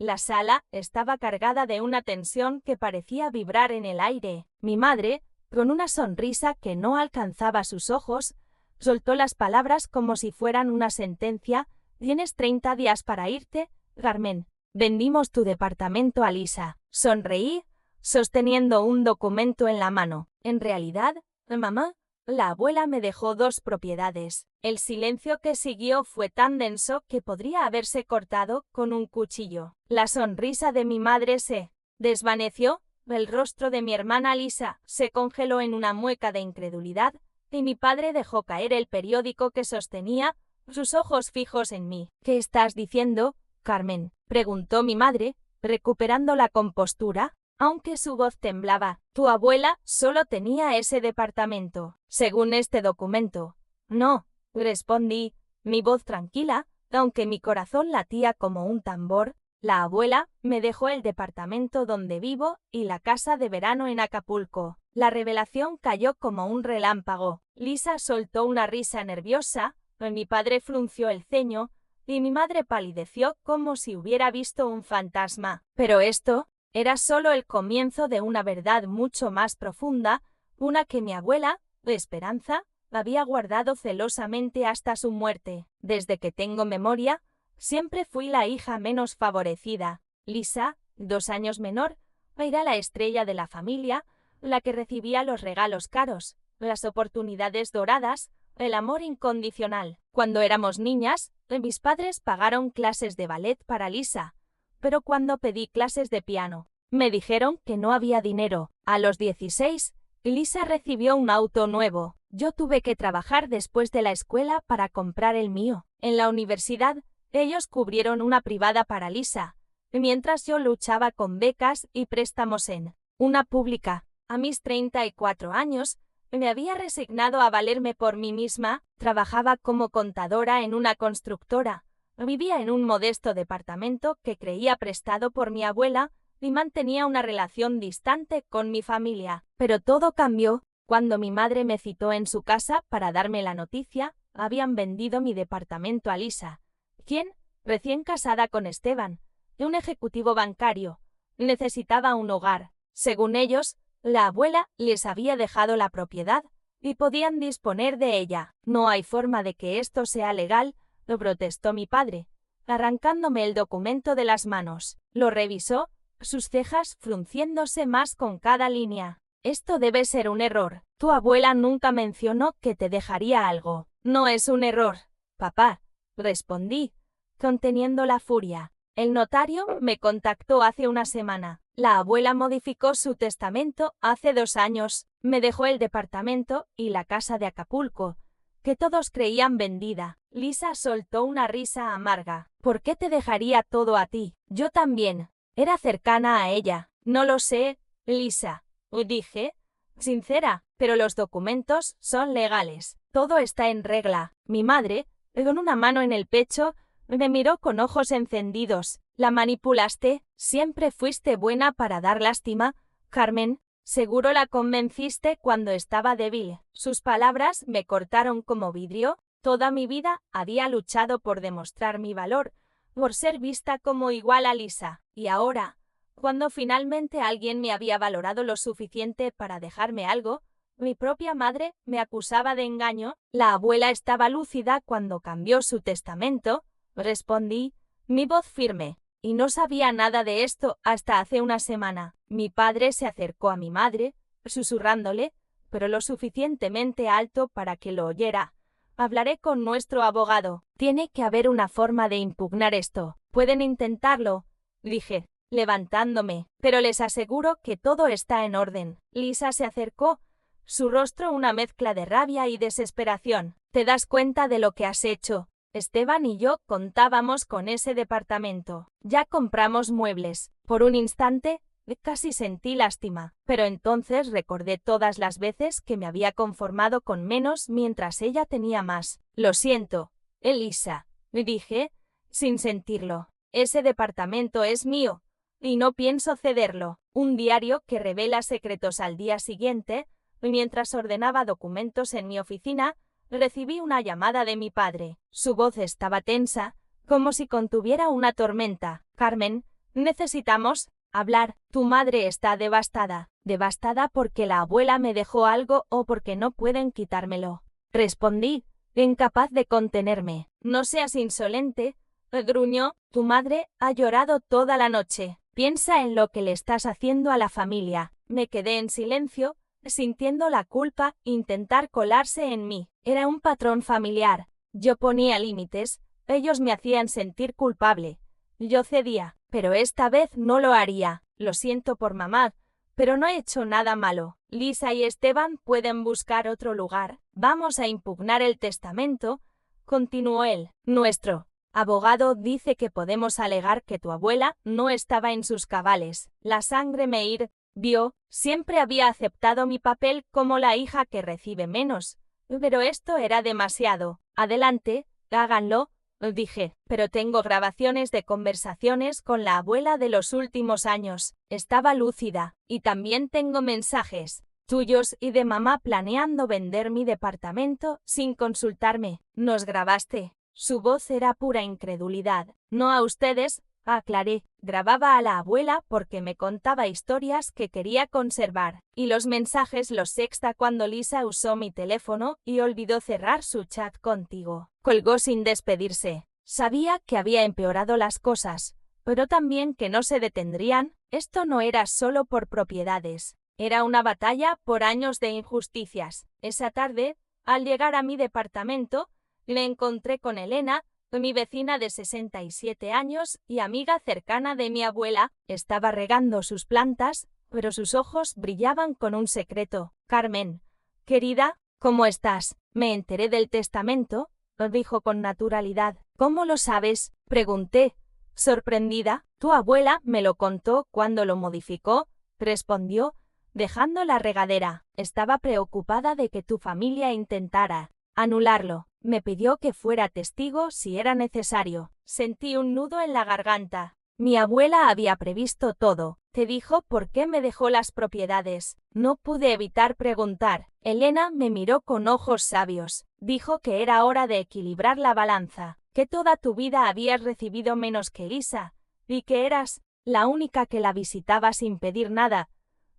La sala estaba cargada de una tensión que parecía vibrar en el aire. Mi madre, con una sonrisa que no alcanzaba sus ojos, soltó las palabras como si fueran una sentencia. «Tienes 30 días para irte, Carmen. Vendimos tu departamento a Lisa». Sonreí, sosteniendo un documento en la mano. En realidad, mamá, la abuela me dejó 2 propiedades. El silencio que siguió fue tan denso que podría haberse cortado con un cuchillo. La sonrisa de mi madre se desvaneció, el rostro de mi hermana Lisa se congeló en una mueca de incredulidad, y mi padre dejó caer el periódico que sostenía, sus ojos fijos en mí. «¿Qué estás diciendo, Carmen?», preguntó mi madre, recuperando la compostura, aunque su voz temblaba. «Tu abuela solo tenía ese departamento, según este documento». «No», respondí, mi voz tranquila, aunque mi corazón latía como un tambor. «La abuela me dejó el departamento donde vivo y la casa de verano en Acapulco». La revelación cayó como un relámpago. Lisa soltó una risa nerviosa, mi padre frunció el ceño, y mi madre palideció como si hubiera visto un fantasma. Pero esto era solo el comienzo de una verdad mucho más profunda, una que mi abuela, Esperanza, había guardado celosamente hasta su muerte. Desde que tengo memoria, siempre fui la hija menos favorecida. Lisa, 2 años menor, era la estrella de la familia, la que recibía los regalos caros, las oportunidades doradas, el amor incondicional. Cuando éramos niñas, mis padres pagaron clases de ballet para Lisa, pero cuando pedí clases de piano, me dijeron que no había dinero. A los 16, Lisa recibió un auto nuevo. Yo tuve que trabajar después de la escuela para comprar el mío. En la universidad, ellos cubrieron una privada para Lisa, mientras yo luchaba con becas y préstamos en una pública. A mis 34 años, me había resignado a valerme por mí misma, trabajaba como contadora en una constructora, vivía en un modesto departamento que creía prestado por mi abuela y mantenía una relación distante con mi familia. Pero todo cambió cuando mi madre me citó en su casa para darme la noticia: habían vendido mi departamento a Lisa, quien, recién casada con Esteban, un ejecutivo bancario, necesitaba un hogar. Según ellos, la abuela les había dejado la propiedad y podían disponer de ella. «No hay forma de que esto sea legal», lo protestó mi padre, arrancándome el documento de las manos. Lo revisó, sus cejas frunciéndose más con cada línea. «Esto debe ser un error. Tu abuela nunca mencionó que te dejaría algo». «No es un error, papá», respondí, conteniendo la furia. «El notario me contactó hace una semana. La abuela modificó su testamento hace 2 años. Me dejó el departamento y la casa de Acapulco, que todos creían vendida». Lisa soltó una risa amarga. «¿Por qué te dejaría todo a ti? Yo también era cercana a ella». «No lo sé, Lisa», dije, sincera, «pero los documentos son legales. Todo está en regla». Mi madre, con una mano en el pecho, me miró con ojos encendidos. «¿La manipulaste? Siempre fuiste buena para dar lástima, Carmen. Seguro la convenciste cuando estaba débil». Sus palabras me cortaron como vidrio. Toda mi vida había luchado por demostrar mi valor, por ser vista como igual a Lisa. Y ahora, cuando finalmente alguien me había valorado lo suficiente para dejarme algo, mi propia madre me acusaba de engaño. «La abuela estaba lúcida cuando cambió su testamento», respondí, mi voz firme. «Y no sabía nada de esto hasta hace una semana». Mi padre se acercó a mi madre, susurrándole, pero lo suficientemente alto para que lo oyera: «Hablaré con nuestro abogado. Tiene que haber una forma de impugnar esto». «Pueden intentarlo», dije, levantándome, «pero les aseguro que todo está en orden». Lisa se acercó, su rostro una mezcla de rabia y desesperación. «¿Te das cuenta de lo que has hecho? Esteban y yo contábamos con ese departamento. Ya compramos muebles». Por un instante, casi sentí lástima, pero entonces recordé todas las veces que me había conformado con menos mientras ella tenía más. «Lo siento, Elisa», dije, sin sentirlo. «Ese departamento es mío, y no pienso cederlo». Un diario que revela secretos. Al día siguiente, mientras ordenaba documentos en mi oficina, recibí una llamada de mi padre. Su voz estaba tensa, como si contuviera una tormenta. «Carmen, Necesitamos hablar. Tu madre está devastada. ¿Devastada porque la abuela me dejó algo o porque no pueden quitármelo? Respondí, incapaz de contenerme. No seas insolente, gruñó. Tu madre ha llorado toda la noche. Piensa en lo que le estás haciendo a la familia. Me quedé en silencio, sintiendo la culpa, intentar colarse en mí. Era un patrón familiar. Yo ponía límites, ellos me hacían sentir culpable. Yo cedía, pero esta vez no lo haría. Lo siento por mamá, pero no he hecho nada malo. Lisa y Esteban pueden buscar otro lugar. Vamos a impugnar el testamento, continuó él. Nuestro abogado dice que podemos alegar que tu abuela no estaba en sus cabales. La sangre me hirvió. Siempre había aceptado mi papel como la hija que recibe menos. Pero esto era demasiado. Adelante, háganlo, dije. Pero tengo grabaciones de conversaciones con la abuela de los últimos años. Estaba lúcida. Y también tengo mensajes tuyos y de mamá planeando vender mi departamento sin consultarme. ¿Nos grabaste? Su voz era pura incredulidad. No a ustedes, aclaré. Grababa a la abuela porque me contaba historias que quería conservar. Y los mensajes los sexta cuando Lisa usó mi teléfono y olvidó cerrar su chat contigo. Colgó sin despedirse. Sabía que había empeorado las cosas, pero también que no se detendrían. Esto no era solo por propiedades. Era una batalla por años de injusticias. Esa tarde, al llegar a mi departamento, me encontré con Elena, mi vecina de 67 años y amiga cercana de mi abuela. Estaba regando sus plantas, pero sus ojos brillaban con un secreto. Carmen, querida, ¿cómo estás? Me enteré del testamento, dijo con naturalidad. ¿Cómo lo sabes? Pregunté, sorprendida. Tu abuela me lo contó cuando lo modificó, respondió, dejando la regadera. Estaba preocupada de que tu familia intentara anularlo. Me pidió que fuera testigo si era necesario. Sentí un nudo en la garganta. Mi abuela había previsto todo. ¿Te dijo por qué me dejó las propiedades? No pude evitar preguntar. Elena me miró con ojos sabios. Dijo que era hora de equilibrar la balanza, que toda tu vida habías recibido menos que Lisa, y que eras la única que la visitaba sin pedir nada,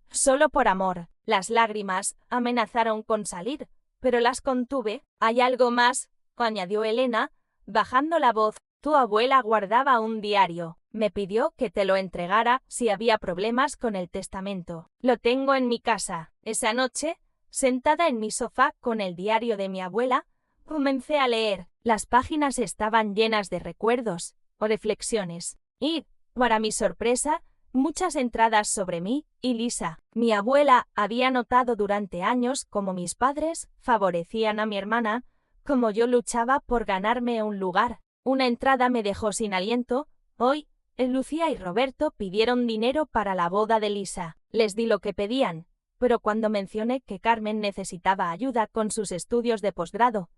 solo por amor. Las lágrimas amenazaron con salir, pero las contuve. Hay algo más, añadió Elena, bajando la voz. Tu abuela guardaba un diario. Me pidió que te lo entregara si había problemas con el testamento. Lo tengo en mi casa. Esa noche, sentada en mi sofá con el diario de mi abuela, comencé a leer. Las páginas estaban llenas de recuerdos o reflexiones. Y, para mi sorpresa, muchas entradas sobre mí y Lisa. Mi abuela había notado durante años cómo mis padres favorecían a mi hermana, cómo yo luchaba por ganarme un lugar. Una entrada me dejó sin aliento. Hoy, Lucía y Roberto pidieron dinero para la boda de Lisa. Les di lo que pedían, pero cuando mencioné que Carmen necesitaba ayuda con sus estudios de posgrado,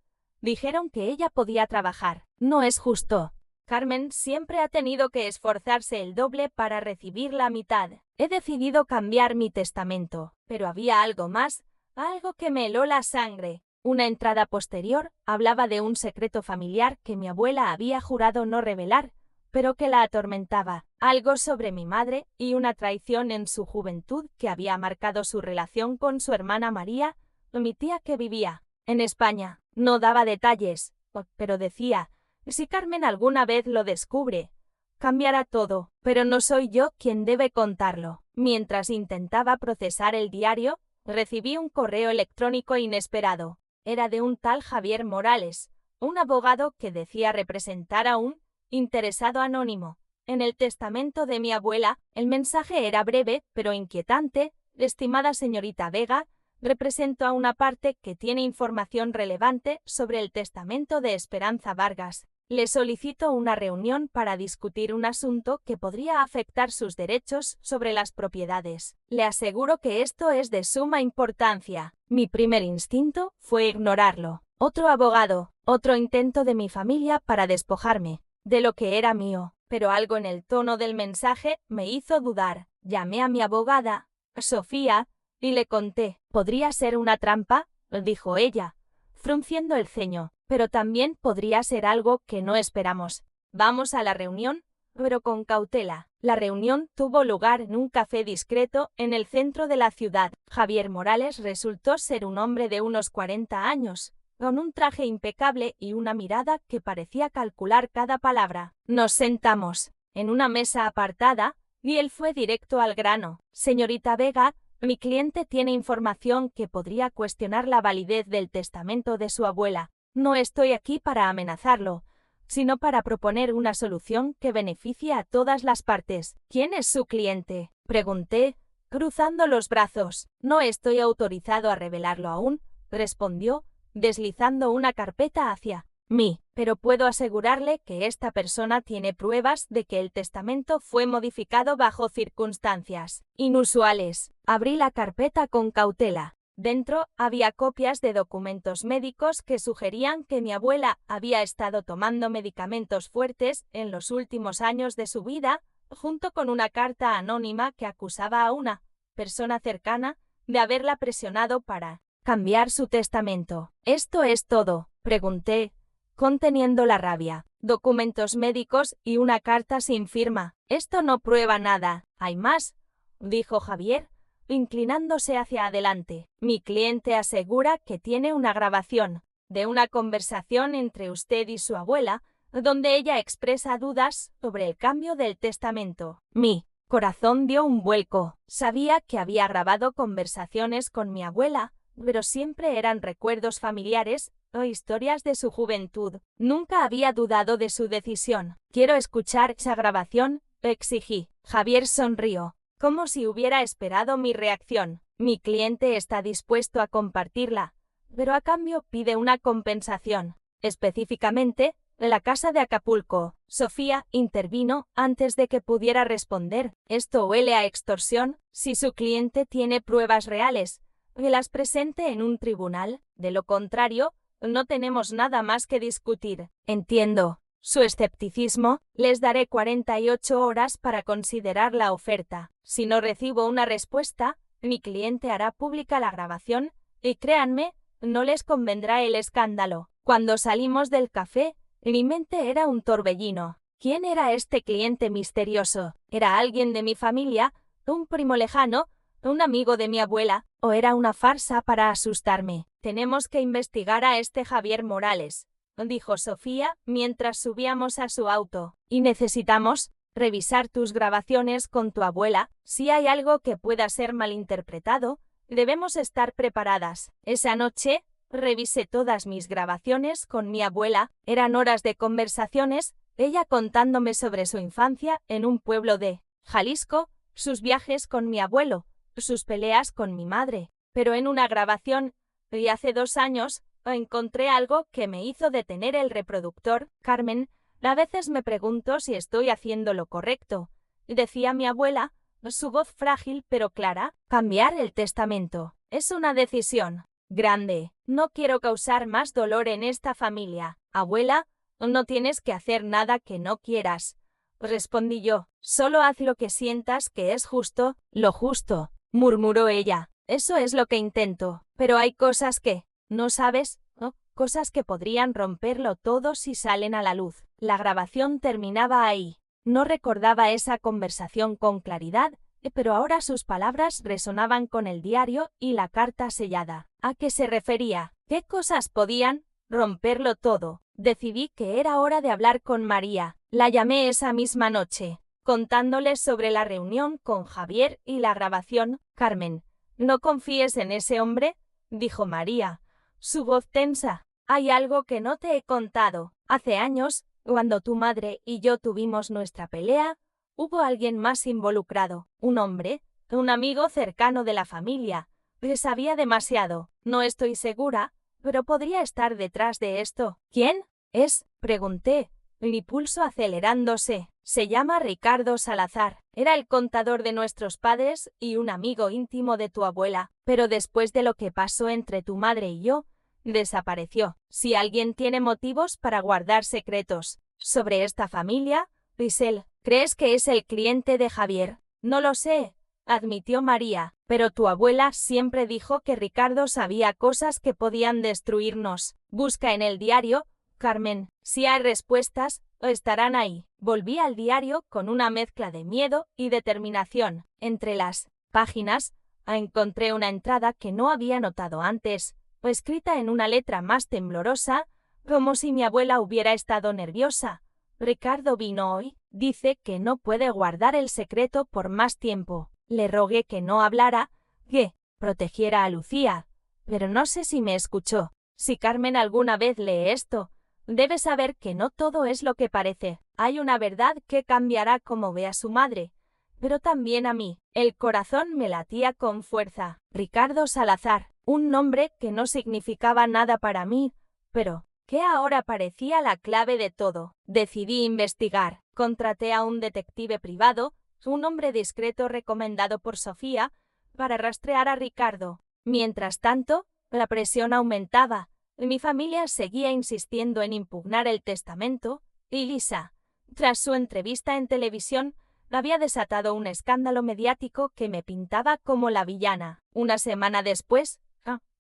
dijeron que ella podía trabajar. No es justo. Carmen siempre ha tenido que esforzarse el doble para recibir la mitad. He decidido cambiar mi testamento, pero había algo más, algo que me heló la sangre. Una entrada posterior hablaba de un secreto familiar que mi abuela había jurado no revelar, pero que la atormentaba. Algo sobre mi madre y una traición en su juventud que había marcado su relación con su hermana María, mi tía que vivía en España. No daba detalles, pero decía, si Carmen alguna vez lo descubre, cambiará todo, pero no soy yo quien debe contarlo. Mientras intentaba procesar el diario, recibí un correo electrónico inesperado. Era de un tal Javier Morales, un abogado que decía representar a un interesado anónimo. En el testamento de mi abuela, el mensaje era breve, pero inquietante. Estimada señorita Vega, represento a una parte que tiene información relevante sobre el testamento de Esperanza Vargas. Le solicito una reunión para discutir un asunto que podría afectar sus derechos sobre las propiedades. Le aseguro que esto es de suma importancia. Mi primer instinto fue ignorarlo. Otro abogado, otro intento de mi familia para despojarme de lo que era mío, pero algo en el tono del mensaje me hizo dudar. Llamé a mi abogada, Sofía, y le conté. ¿Podría ser una trampa?, dijo ella, frunciendo el ceño, pero también podría ser algo que no esperamos. ¿Vamos a la reunión?, pero con cautela. La reunión tuvo lugar en un café discreto en el centro de la ciudad. Javier Morales resultó ser un hombre de unos 40 años, con un traje impecable y una mirada que parecía calcular cada palabra. Nos sentamos en una mesa apartada y él fue directo al grano. Señorita Vega, mi cliente tiene información que podría cuestionar la validez del testamento de su abuela. No estoy aquí para amenazarlo, sino para proponer una solución que beneficie a todas las partes. ¿Quién es su cliente?, pregunté, cruzando los brazos. No estoy autorizado a revelarlo aún, respondió, deslizando una carpeta hacia mí, pero puedo asegurarle que esta persona tiene pruebas de que el testamento fue modificado bajo circunstancias inusuales. Abrí la carpeta con cautela. Dentro había copias de documentos médicos que sugerían que mi abuela había estado tomando medicamentos fuertes en los últimos años de su vida, junto con una carta anónima que acusaba a una persona cercana de haberla presionado para cambiar su testamento. ¿Esto es todo?, pregunté, conteniendo la rabia. Documentos médicos y una carta sin firma. Esto no prueba nada. ¿Hay más?, dijo Javier, inclinándose hacia adelante. Mi cliente asegura que tiene una grabación de una conversación entre usted y su abuela, donde ella expresa dudas sobre el cambio del testamento. Mi corazón dio un vuelco. Sabía que había grabado conversaciones con mi abuela, pero siempre eran recuerdos familiares o historias de su juventud. Nunca había dudado de su decisión. Quiero escuchar esa grabación, exigí. Javier sonrió, como si hubiera esperado mi reacción. Mi cliente está dispuesto a compartirla, pero a cambio pide una compensación. Específicamente, la casa de Acapulco. Sofía intervino antes de que pudiera responder. Esto huele a extorsión. Si su cliente tiene pruebas reales, que las presente en un tribunal. De lo contrario, no tenemos nada más que discutir. Entiendo su escepticismo. Les daré 48 horas para considerar la oferta. Si no recibo una respuesta, mi cliente hará pública la grabación, y créanme, no les convendrá el escándalo. Cuando salimos del café, mi mente era un torbellino. ¿Quién era este cliente misterioso? ¿Era alguien de mi familia, un primo lejano, un amigo de mi abuela, o era una farsa para asustarme? Tenemos que investigar a este Javier Morales, dijo Sofía mientras subíamos a su auto. Y necesitamos revisar tus grabaciones con tu abuela. Si hay algo que pueda ser malinterpretado, debemos estar preparadas. Esa noche, revisé todas mis grabaciones con mi abuela. Eran horas de conversaciones, ella contándome sobre su infancia en un pueblo de Jalisco, sus viajes con mi abuelo, sus peleas con mi madre. Pero en una grabación, y hace 2 años, encontré algo que me hizo detener el reproductor. Carmen, a veces me pregunto si estoy haciendo lo correcto, decía mi abuela, su voz frágil pero clara. Cambiar el testamento es una decisión grande. No quiero causar más dolor en esta familia. Abuela, no tienes que hacer nada que no quieras, respondí yo. Solo haz lo que sientas que es justo. Lo justo, murmuró ella. Eso es lo que intento. Pero hay cosas que no sabes, ¿no? Cosas que podrían romperlo todo si salen a la luz. La grabación terminaba ahí. No recordaba esa conversación con claridad, pero ahora sus palabras resonaban con el diario y la carta sellada. ¿A qué se refería? ¿Qué cosas podían romperlo todo? Decidí que era hora de hablar con María. La llamé esa misma noche, contándoles sobre la reunión con Javier y la grabación. Carmen, no confíes en ese hombre, dijo María, su voz tensa. Hay algo que no te he contado. Hace años, cuando tu madre y yo tuvimos nuestra pelea, hubo alguien más involucrado, un hombre, un amigo cercano de la familia. Sabía demasiado. No estoy segura, pero podría estar detrás de esto. ¿Quién es?, pregunté, mi pulso acelerándose. Se llama Ricardo Salazar. Era el contador de nuestros padres y un amigo íntimo de tu abuela, pero después de lo que pasó entre tu madre y yo, desapareció. Si alguien tiene motivos para guardar secretos sobre esta familia, Giselle, ¿crees que es el cliente de Javier? No lo sé, admitió María, pero tu abuela siempre dijo que Ricardo sabía cosas que podían destruirnos. Busca en el diario, Carmen, si hay respuestas, estarán ahí. Volví al diario con una mezcla de miedo y determinación. Entre las páginas, encontré una entrada que no había notado antes, escrita en una letra más temblorosa, como si mi abuela hubiera estado nerviosa. Ricardo vino hoy, dice que no puede guardar el secreto por más tiempo. Le rogué que no hablara, que protegiera a Lucía, pero no sé si me escuchó. Si Carmen alguna vez lee esto, debe saber que no todo es lo que parece. Hay una verdad que cambiará como ve a su madre, pero también a mí. El corazón me latía con fuerza. Ricardo Salazar, un nombre que no significaba nada para mí, pero que ahora parecía la clave de todo. Decidí investigar. Contraté a un detective privado, un hombre discreto recomendado por Sofía, para rastrear a Ricardo. Mientras tanto, la presión aumentaba. Mi familia seguía insistiendo en impugnar el testamento, y Lisa, tras su entrevista en televisión, había desatado un escándalo mediático que me pintaba como la villana. Una semana después,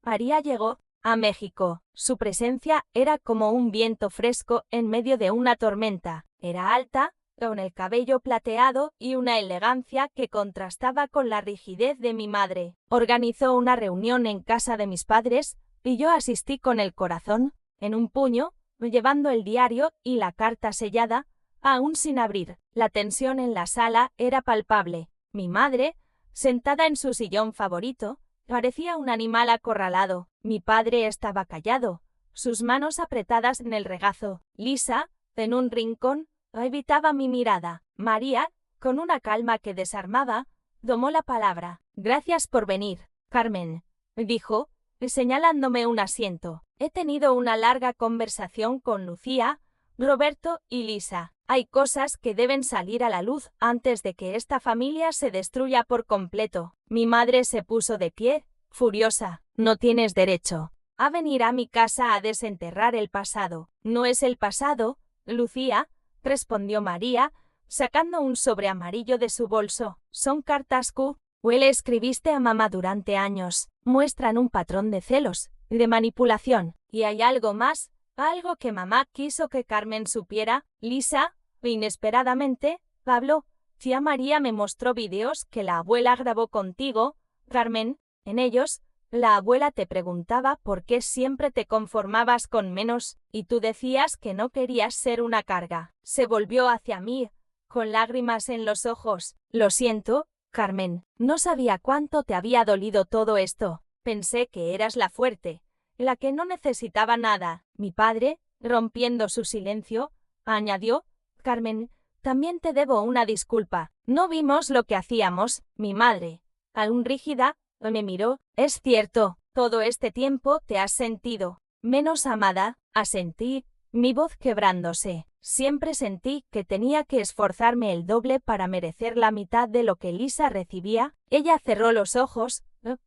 María llegó a México. Su presencia era como un viento fresco en medio de una tormenta. Era alta, con el cabello plateado y una elegancia que contrastaba con la rigidez de mi madre. Organizó una reunión en casa de mis padres, y yo asistí con el corazón en un puño, llevando el diario y la carta sellada, aún sin abrir. La tensión en la sala era palpable. Mi madre, sentada en su sillón favorito, parecía un animal acorralado. Mi padre estaba callado, sus manos apretadas en el regazo. Lisa, en un rincón, evitaba mi mirada. María, con una calma que desarmaba, tomó la palabra. «Gracias por venir, Carmen», dijo, señalándome un asiento. «He tenido una larga conversación con Lucía, Roberto y Lisa. Hay cosas que deben salir a la luz antes de que esta familia se destruya por completo». Mi madre se puso de pie, furiosa. «No tienes derecho a venir a mi casa a desenterrar el pasado». «No es el pasado, Lucía», respondió María, sacando un sobre amarillo de su bolso. «Son cartas que le escribiste a mamá durante años. Muestran un patrón de celos, de manipulación. Y hay algo más, algo que mamá quiso que Carmen supiera». Lisa, inesperadamente, habló. «Tía María me mostró videos que la abuela grabó contigo, Carmen. En ellos, la abuela te preguntaba por qué siempre te conformabas con menos, y tú decías que no querías ser una carga». Se volvió hacia mí, con lágrimas en los ojos. «Lo siento, Carmen, no sabía cuánto te había dolido todo esto. Pensé que eras la fuerte, la que no necesitaba nada». Mi padre, rompiendo su silencio, añadió: «Carmen, también te debo una disculpa. No vimos lo que hacíamos». Mi madre, aún rígida, me miró. «Es cierto, todo este tiempo te has sentido menos amada», asentí, mi voz quebrándose. «Siempre sentí que tenía que esforzarme el doble para merecer la mitad de lo que Lisa recibía». Ella cerró los ojos,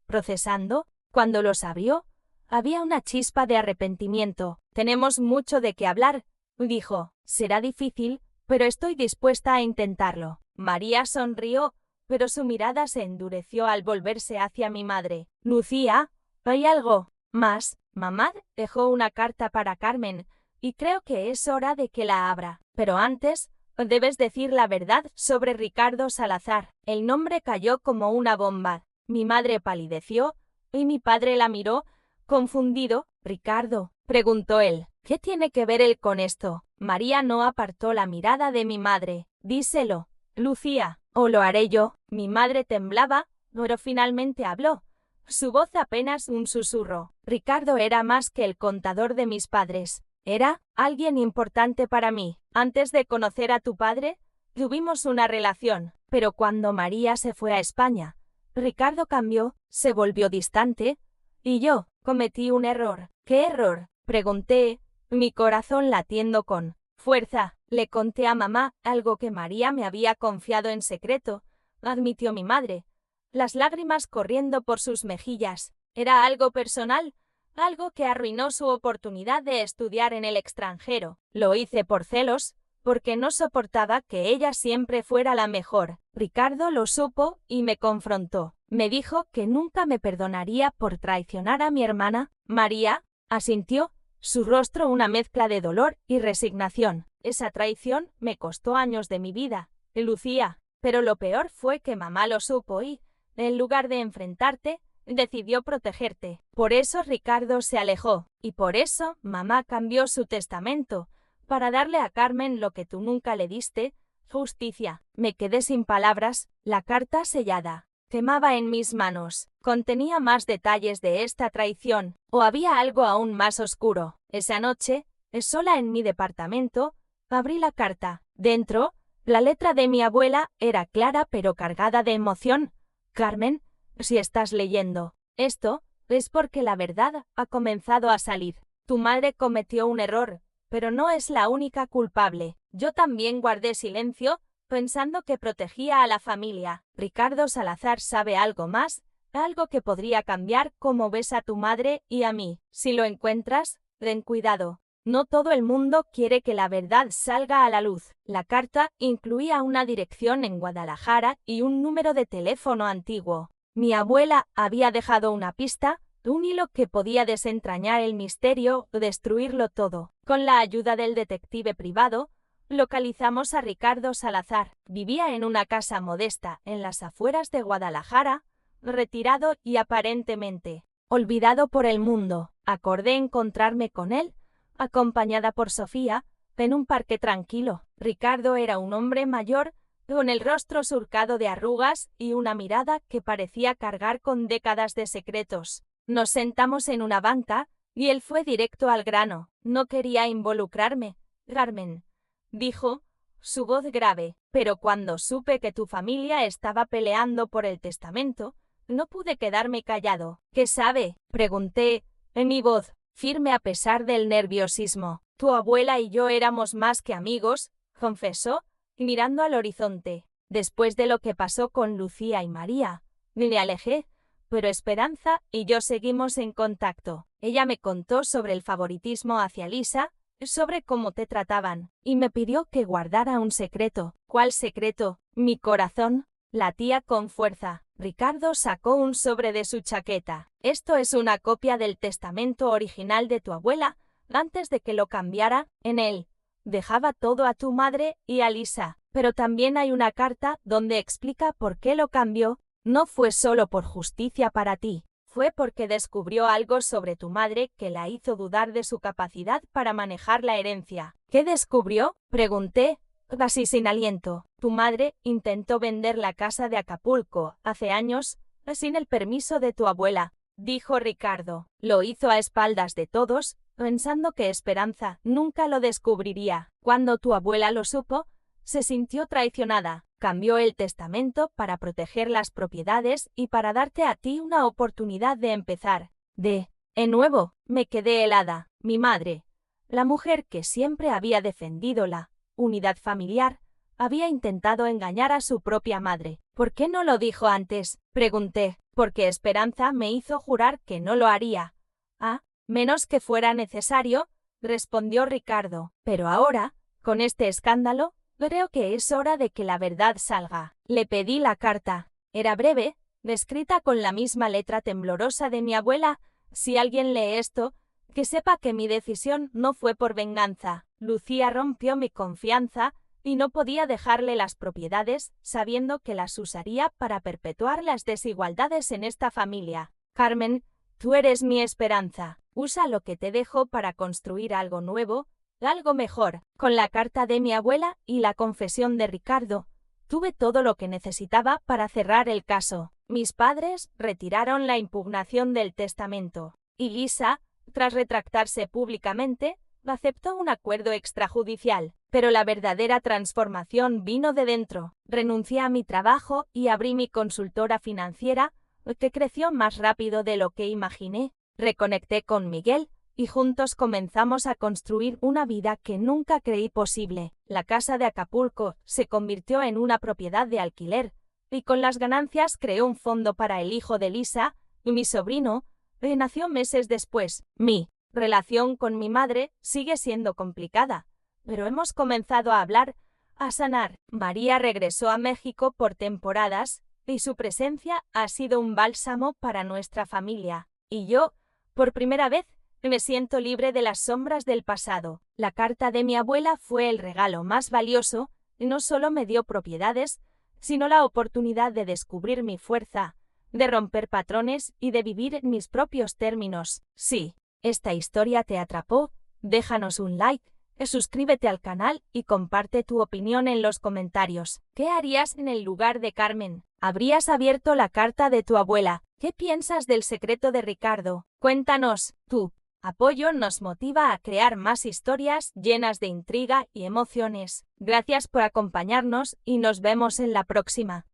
procesando. Cuando los abrió, había una chispa de arrepentimiento. «Tenemos mucho de qué hablar», dijo. «Será difícil, pero estoy dispuesta a intentarlo». María sonrió, pero su mirada se endureció al volverse hacia mi madre. «Lucía, ¿hay algo más? Mamá dejó una carta para Carmen, y creo que es hora de que la abra. Pero antes, debes decir la verdad sobre Ricardo Salazar». El nombre cayó como una bomba. Mi madre palideció, y mi padre la miró, confundido. «Ricardo», preguntó él, «¿qué tiene que ver él con esto?». María no apartó la mirada de mi madre. «Díselo, Lucía, o lo haré yo». Mi madre temblaba, pero finalmente habló. Su voz apenas un susurro. «Ricardo era más que el contador de mis padres. Era alguien importante para mí. Antes de conocer a tu padre, tuvimos una relación, pero cuando María se fue a España, Ricardo cambió, se volvió distante, y yo cometí un error». «¿Qué error?», pregunté, mi corazón latiendo con fuerza. «Le conté a mamá algo que María me había confiado en secreto», admitió mi madre, las lágrimas corriendo por sus mejillas. «Era algo personal, algo que arruinó su oportunidad de estudiar en el extranjero. Lo hice por celos, porque no soportaba que ella siempre fuera la mejor». Ricardo lo supo y me confrontó. Me dijo que nunca me perdonaría por traicionar a mi hermana. María asintió, su rostro una mezcla de dolor y resignación. Esa traición me costó años de mi vida, Lucía. Pero lo peor fue que mamá lo supo y, en lugar de enfrentarte, decidió protegerte. Por eso Ricardo se alejó, y por eso mamá cambió su testamento, para darle a Carmen lo que tú nunca le diste, justicia. Me quedé sin palabras, la carta sellada quemaba en mis manos. Contenía más detalles de esta traición, o había algo aún más oscuro. Esa noche, sola en mi departamento, abrí la carta. Dentro, la letra de mi abuela era clara pero cargada de emoción. Carmen, si estás leyendo esto, es porque la verdad ha comenzado a salir. Tu madre cometió un error, pero no es la única culpable. Yo también guardé silencio, pensando que protegía a la familia. Ricardo Salazar sabe algo más, algo que podría cambiar cómo ves a tu madre y a mí. Si lo encuentras, ten cuidado. No todo el mundo quiere que la verdad salga a la luz. La carta incluía una dirección en Guadalajara y un número de teléfono antiguo. Mi abuela había dejado una pista, un hilo que podía desentrañar el misterio o destruirlo todo. Con la ayuda del detective privado, localizamos a Ricardo Salazar. Vivía en una casa modesta en las afueras de Guadalajara, retirado y aparentemente olvidado por el mundo. Acordé encontrarme con él, acompañada por Sofía, en un parque tranquilo. Ricardo era un hombre mayor, con el rostro surcado de arrugas y una mirada que parecía cargar con décadas de secretos. Nos sentamos en una banca, y él fue directo al grano. No quería involucrarme, Carmen, dijo, su voz grave, pero cuando supe que tu familia estaba peleando por el testamento, no pude quedarme callado. ¿Qué sabe?, pregunté, en mi voz firme a pesar del nerviosismo. Tu abuela y yo éramos más que amigos, confesó, mirando al horizonte. Después de lo que pasó con Lucía y María, me alejé, pero Esperanza y yo seguimos en contacto. Ella me contó sobre el favoritismo hacia Lisa, sobre cómo te trataban, y me pidió que guardara un secreto. ¿Cuál secreto? Mi corazón latía con fuerza. Ricardo sacó un sobre de su chaqueta. Esto es una copia del testamento original de tu abuela, antes de que lo cambiara. En él dejaba todo a tu madre y a Lisa, pero también hay una carta donde explica por qué lo cambió. No fue solo por justicia para ti. Fue porque descubrió algo sobre tu madre que la hizo dudar de su capacidad para manejar la herencia. ¿Qué descubrió?, pregunté, casi sin aliento. Tu madre intentó vender la casa de Acapulco hace años, sin el permiso de tu abuela, dijo Ricardo. Lo hizo a espaldas de todos, pensando que Esperanza nunca lo descubriría. Cuando tu abuela lo supo, se sintió traicionada. Cambió el testamento para proteger las propiedades y para darte a ti una oportunidad de empezar. De nuevo, me quedé helada. Mi madre, la mujer que siempre había defendido la unidad familiar, había intentado engañar a su propia madre. ¿Por qué no lo dijo antes?, pregunté. Porque Esperanza me hizo jurar que no lo haría. A menos que fuera necesario, respondió Ricardo. Pero ahora, con este escándalo, creo que es hora de que la verdad salga. Le pedí la carta. Era breve, escrita con la misma letra temblorosa de mi abuela. Si alguien lee esto, que sepa que mi decisión no fue por venganza. Lucía rompió mi confianza y no podía dejarle las propiedades, sabiendo que las usaría para perpetuar las desigualdades en esta familia. Carmen, tú eres mi esperanza. Usa lo que te dejo para construir algo nuevo, algo mejor. Con la carta de mi abuela y la confesión de Ricardo, tuve todo lo que necesitaba para cerrar el caso. Mis padres retiraron la impugnación del testamento, y Lisa, tras retractarse públicamente, aceptó un acuerdo extrajudicial. Pero la verdadera transformación vino de dentro. Renuncié a mi trabajo y abrí mi consultora financiera, que creció más rápido de lo que imaginé. Reconecté con Miguel, y juntos comenzamos a construir una vida que nunca creí posible. La casa de Acapulco se convirtió en una propiedad de alquiler, y con las ganancias creé un fondo para el hijo de Lisa, y mi sobrino, que nació meses después. Mi relación con mi madre sigue siendo complicada, pero hemos comenzado a hablar, a sanar. María regresó a México por temporadas, y su presencia ha sido un bálsamo para nuestra familia. Y yo, por primera vez, Me siento libre de las sombras del pasado. La carta de mi abuela fue el regalo más valioso, y no solo me dio propiedades, sino la oportunidad de descubrir mi fuerza, de romper patrones y de vivir en mis propios términos. Si esta historia te atrapó, déjanos un like, suscríbete al canal y comparte tu opinión en los comentarios. ¿Qué harías en el lugar de Carmen? ¿Habrías abierto la carta de tu abuela? ¿Qué piensas del secreto de Ricardo? Cuéntanos. Tu apoyo nos motiva a crear más historias llenas de intriga y emociones. Gracias por acompañarnos y nos vemos en la próxima.